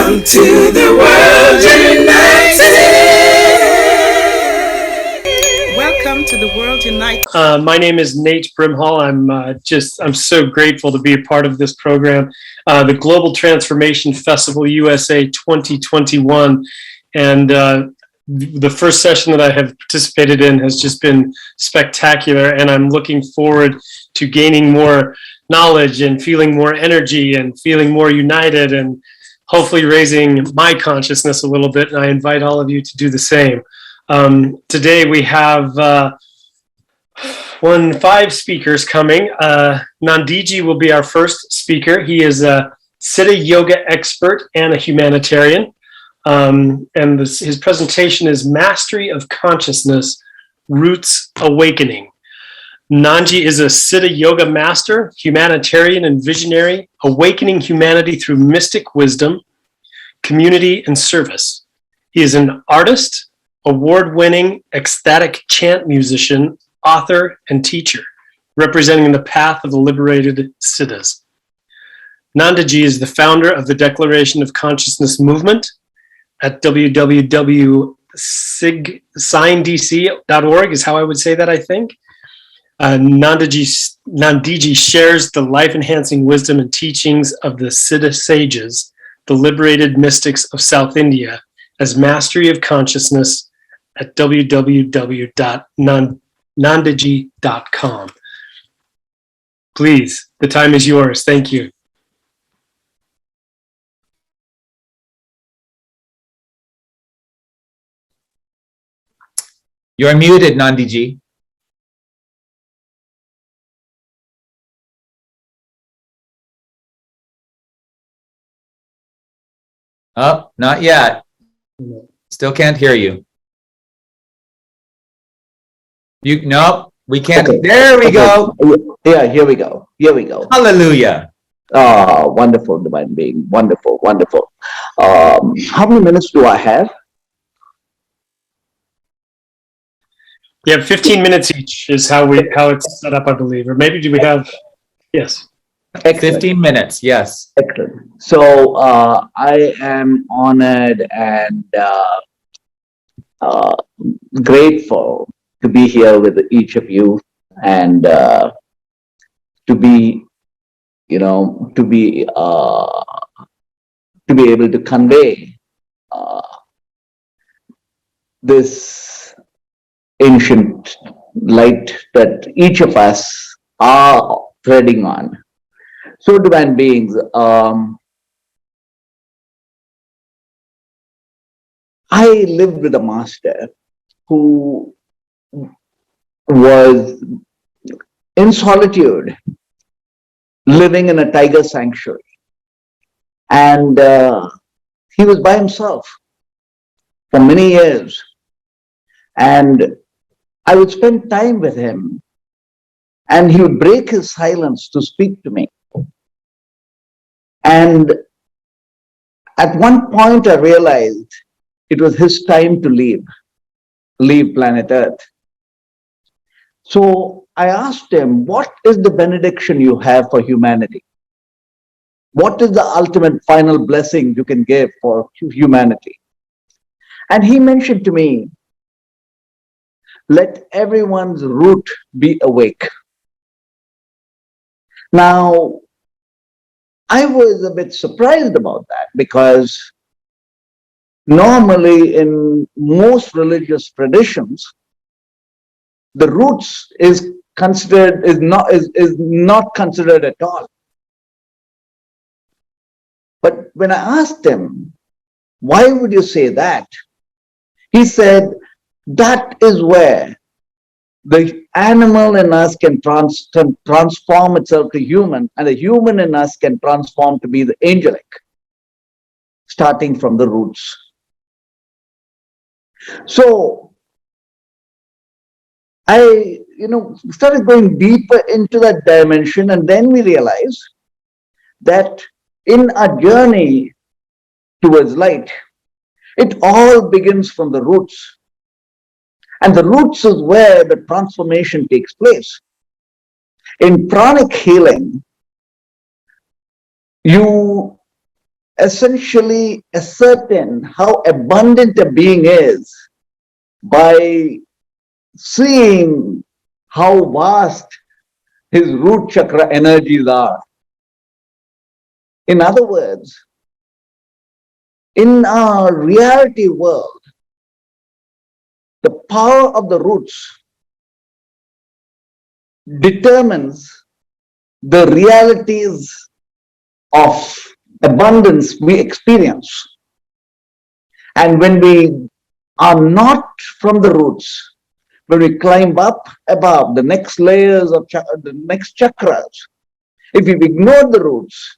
Welcome to the World United. Welcome to the World United. My name is Nate Brimhall. I'm so grateful to be a part of this program, the Global Transformation Festival USA 2021, and the first session that I have participated in has just been spectacular, and I'm looking forward to gaining more knowledge and feeling more energy and feeling more united and hopefully raising my consciousness a little bit, and I invite all of you to do the same. Today we have 5 speakers coming. Nandhiji will be our first speaker. He is a Siddha yoga expert and a humanitarian. His presentation is Mastery of Consciousness, Roots Awakening. Nandhiji is a Siddha yoga master, humanitarian and visionary, awakening humanity through mystic wisdom, community, and service. He is an artist, award-winning ecstatic chant musician, author, and teacher, representing the path of the liberated Siddhas. Nandhiji is the founder of the Declaration of Consciousness movement at www.signdc.org is how I would say that, I think. Nandhiji shares the life-enhancing wisdom and teachings of the Siddha sages, the liberated mystics of South India, as Mastery of Consciousness at www.nandhiji.com. Please, the time is yours. Thank you. You're muted, Nandhiji. Oh, not yet. Still can't hear you. Nope, we can't. Okay. There we go. Yeah, here we go. Here we go. Hallelujah. Oh, wonderful, divine being. Wonderful, wonderful. How many minutes do I have? You have 15 minutes each is how it's set up, I believe. Or maybe do we have, yes. Excellent. 15 minutes, yes. Excellent. So I am honored and grateful to be here with each of you and to be able to convey this ancient light that each of us are treading on. So, divine beings, I lived with a master who was in solitude, living in a tiger sanctuary. And he was by himself for many years. And I would spend time with him, and he would break his silence to speak to me. And at one point I realized it was his time to leave planet Earth. So I asked him, what is the benediction you have for humanity? What is the ultimate final blessing you can give for humanity? And he mentioned to me, let everyone's root be awake. Now, I was a bit surprised about that because normally in most religious traditions, the roots is not considered at all. But when I asked him, why would you say that? He said, that is where the animal in us can transform itself to human, and the human in us can transform to be the angelic, starting from the roots. So I started going deeper into that dimension, and then we realized that in our journey towards light, it all begins from the roots. And the roots is where the transformation takes place. In pranic healing, you essentially ascertain how abundant a being is by seeing how vast his root chakra energies are. In other words, in our reality world, the power of the roots determines the realities of abundance we experience. And when we are not from the roots, when we climb up above the next layers of the next chakras, if we ignore the roots,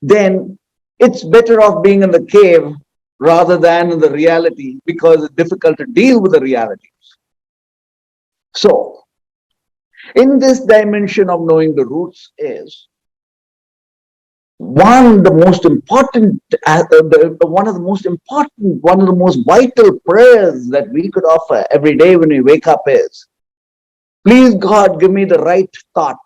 then it's better off being in the cave rather than in the reality, because it's difficult to deal with the realities. So, in this dimension of knowing the roots is one of the most important, one of the most vital prayers that we could offer every day when we wake up is, please God, give me the right thought,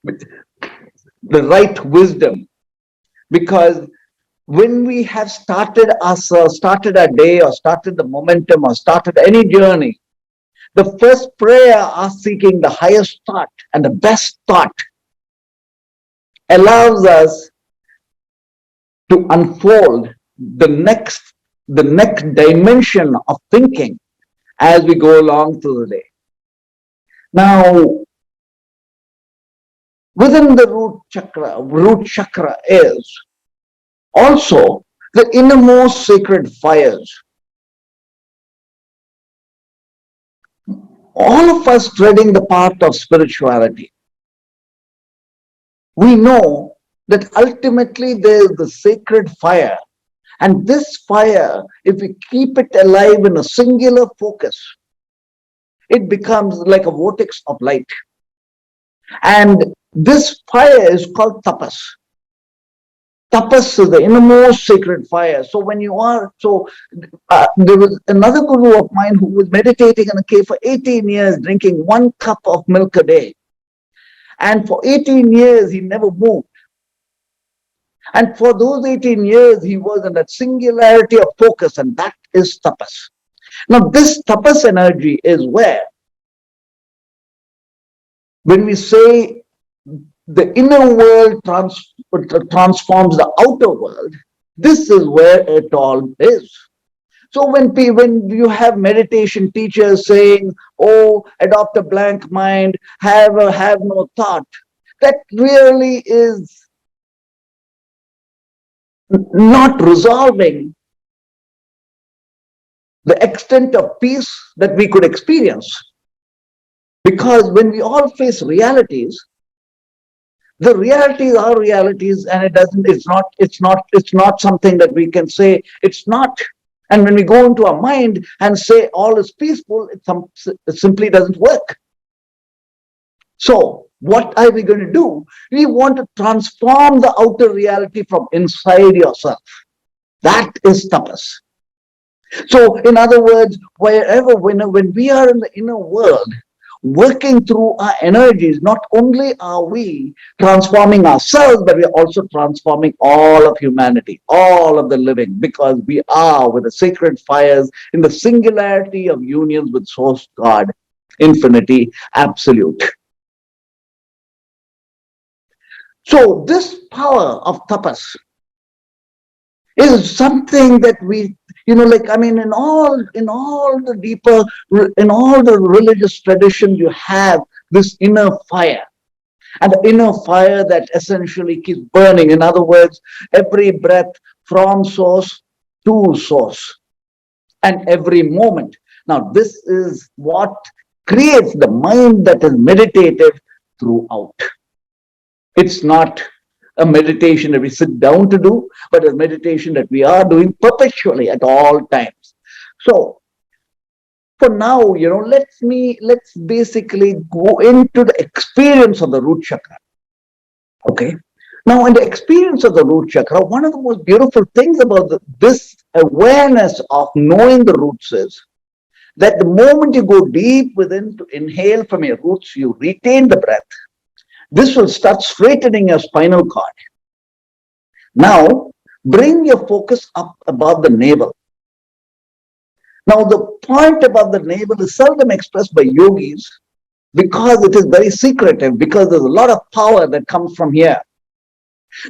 the right wisdom, because when we have started our day, or started the momentum, or started any journey, the first prayer is seeking the highest thought and the best thought allows us to unfold the next dimension of thinking as we go along through the day. Now, within the root chakra is also the innermost sacred fires. All of us treading the path of spirituality, we know that ultimately there is the sacred fire. And this fire, if we keep it alive in a singular focus, it becomes like a vortex of light. And this fire is called tapas. Tapas is the innermost sacred fire. So when you are, there was another guru of mine who was meditating in a cave for 18 years, drinking 1 cup of milk a day. And for 18 years, he never moved. And for those 18 years, he was in that singularity of focus, and that is tapas. Now, this tapas energy is where, when we say the inner world transforms the outer world, this is where it all is. So when you have meditation teachers saying, oh, adopt a blank mind, have no thought, that really is not resolving the extent of peace that we could experience. Because when we all face realities, the realities are realities, and it's not something that we can say it's not. And when we go into our mind and say all is peaceful, it simply doesn't work. So what are we going to do? We want to transform the outer reality from inside yourself. That is tapas. So in other words, when we are in the inner world, working through our energies, not only are we transforming ourselves, but we are also transforming all of humanity, all of the living, because we are with the sacred fires in the singularity of unions with Source God, infinity, absolute. So this power of tapas is something that we, in all the religious traditions, you have this inner fire. And the inner fire that essentially keeps burning. In other words, every breath from source to source. And every moment. Now, this is what creates the mind that is meditative throughout. It's not a meditation that we sit down to do, but a meditation that we are doing perpetually at all times. So, for now, let's basically go into the experience of the root chakra. Okay. Now, in the experience of the root chakra, one of the most beautiful things about this awareness of knowing the roots is that the moment you go deep within to inhale from your roots, you retain the breath. This will start straightening your spinal cord. Now, bring your focus up above the navel. Now, the point above the navel is seldom expressed by yogis because it is very secretive, because there's a lot of power that comes from here.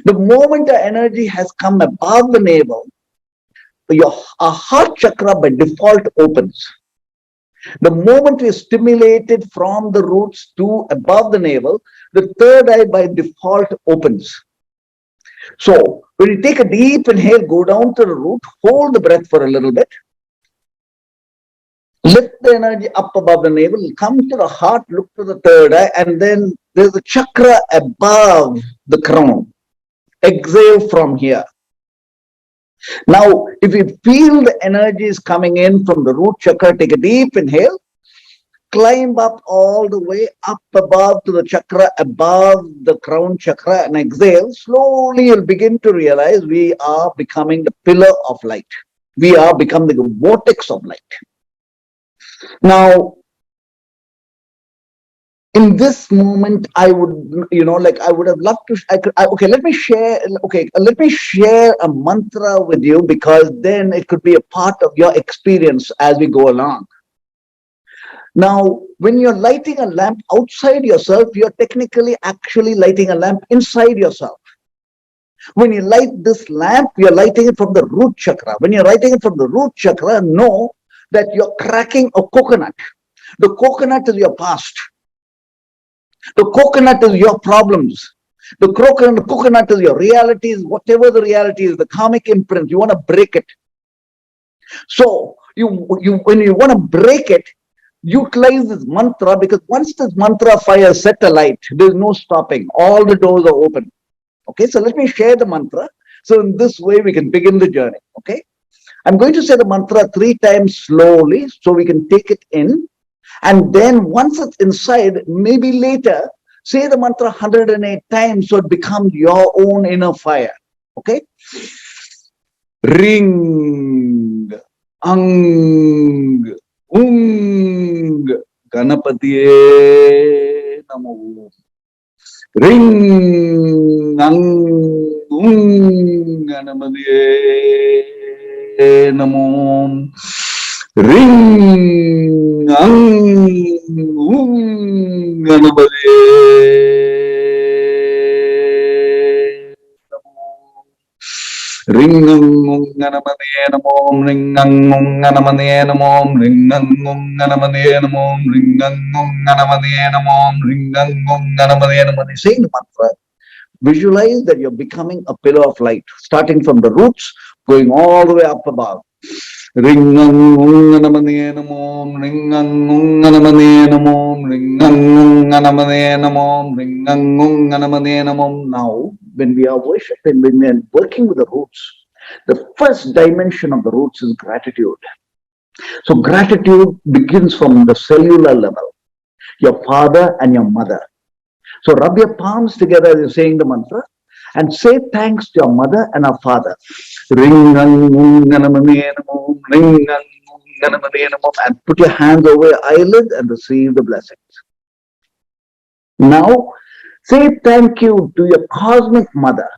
The moment the energy has come above the navel, our heart chakra by default opens. The moment we are stimulated from the roots to above the navel, the third eye by default opens. So, when you take a deep inhale, go down to the root, hold the breath for a little bit, lift the energy up above the navel, come to the heart, look to the third eye, and then there's a chakra above the crown. Exhale from here. Now, if you feel the energy is coming in from the root chakra, take a deep inhale, climb up all the way up above to the chakra above the crown chakra and exhale. Slowly you'll begin to realize we are becoming the pillar of light. We are becoming the vortex of light. Now, in this moment, I would, I would have loved to, let me share a mantra with you, because then it could be a part of your experience as we go along. Now, when you're lighting a lamp outside yourself, you're technically actually lighting a lamp inside yourself. When you light this lamp, you're lighting it from the root chakra. When you're lighting it from the root chakra, know that you're cracking a coconut. The coconut is your past. The coconut is your problems. The coconut is your realities, whatever the reality is, the karmic imprint. You want to break it. So when you want to break it, utilize this mantra, because once this mantra fire set alight, there's no stopping. All the doors are open. Okay, so let me share the mantra. So in this way, we can begin the journey. Okay, I'm going to say the mantra 3 times slowly so we can take it in. And then once it's inside, maybe later, say the mantra 108 times so it becomes your own inner fire. Okay? Ring, ang, ung, ganapatiye namo. Ring, ang, ung, ganapatiye namo. Ring, ang, ganapatiye namo. Ring, ang, ganapatiye namo. Ring, ang, ganapatiye namo. Ring, ang, ganapatiye namo. Ring, ang, ganapatiye namo. Ring, ang, ganapatiye namo. Saying the mantra, visualize that you're becoming a pillar of light, starting from the roots, going all the way up above. Ringang ganapatiye namo, ringang ganapatiye namo, ringang ganapatiye namo, ringang ganapatiye namo. Now, when we are worshiping, when we are working with the roots, the first dimension of the roots is gratitude. So gratitude begins from the cellular level, your father and your mother. So rub your palms together as you're saying the mantra and say thanks to your mother and our father. And put your hands over your eyelids and receive the blessings. Now, say thank you to your cosmic mother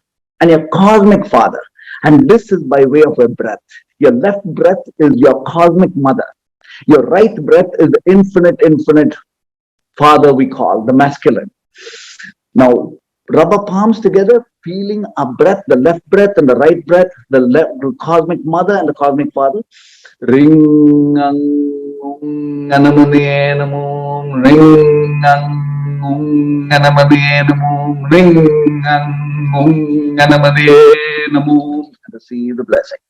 and your cosmic father. And this is by way of a breath. Your left breath is your cosmic mother. Your right breath is the infinite father, we call the masculine. Now, rub our palms together, feeling our breath, the left breath and the right breath, the cosmic mother and the cosmic father. Ring ganapatiye namo, ring ganapatiye namo, ring ganapatiye namo, and receive the blessings.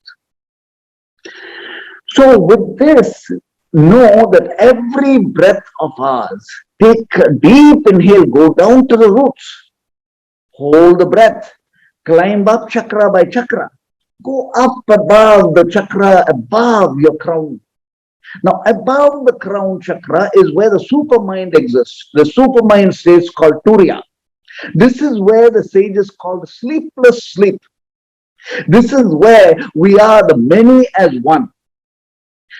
So with this, know that every breath of ours, take a deep inhale, go down to the roots. Hold the breath, climb up chakra by chakra, go up above the chakra, above your crown. Now, above the crown chakra is where the supermind exists. The supermind state is called Turiya. This is where the sages call the sleepless sleep. This is where we are the many as one.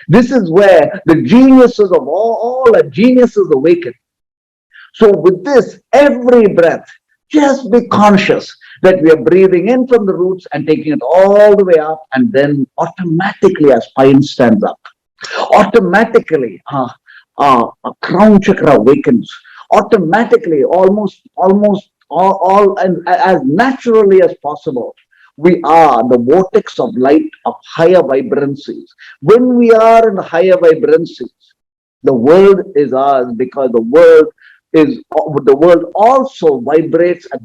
This is where the geniuses of all are geniuses awaken. So with this, every breath, just be conscious that we are breathing in from the roots and taking it all the way up, and then automatically our spine stands up. Automatically, our crown chakra awakens. Automatically, almost all and as naturally as possible, we are the vortex of light of higher vibrancies. When we are in higher vibrancies, the world is ours, because the world also vibrates at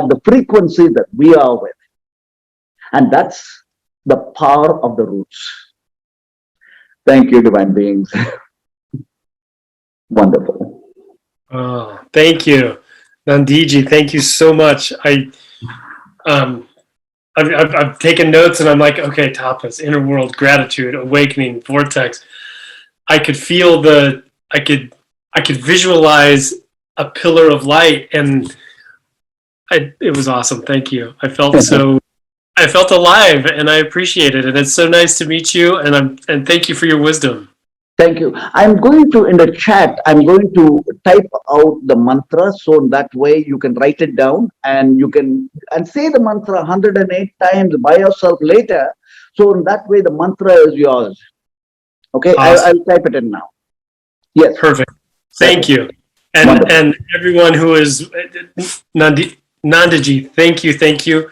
the frequency that we are with. And that's the power of the roots. Thank you, divine beings. Wonderful. Oh, thank you, Nandhiji. Thank you so much. I've taken notes, and I'm like, okay, tapas, inner world, gratitude, awakening, vortex. I could feel I could visualize a pillar of light, and it was awesome. Thank you. I felt alive, and I appreciate it. And it's so nice to meet you. And thank you for your wisdom. Thank you. I'm going to, in the chat, I'm going to type out the mantra, so that way you can write it down and you can say the mantra 108 times by yourself later. So in that way, the mantra is yours. Okay, awesome. I'll type it in now. Yes. Perfect. Thank you. And everyone who is Nandhiji, thank you.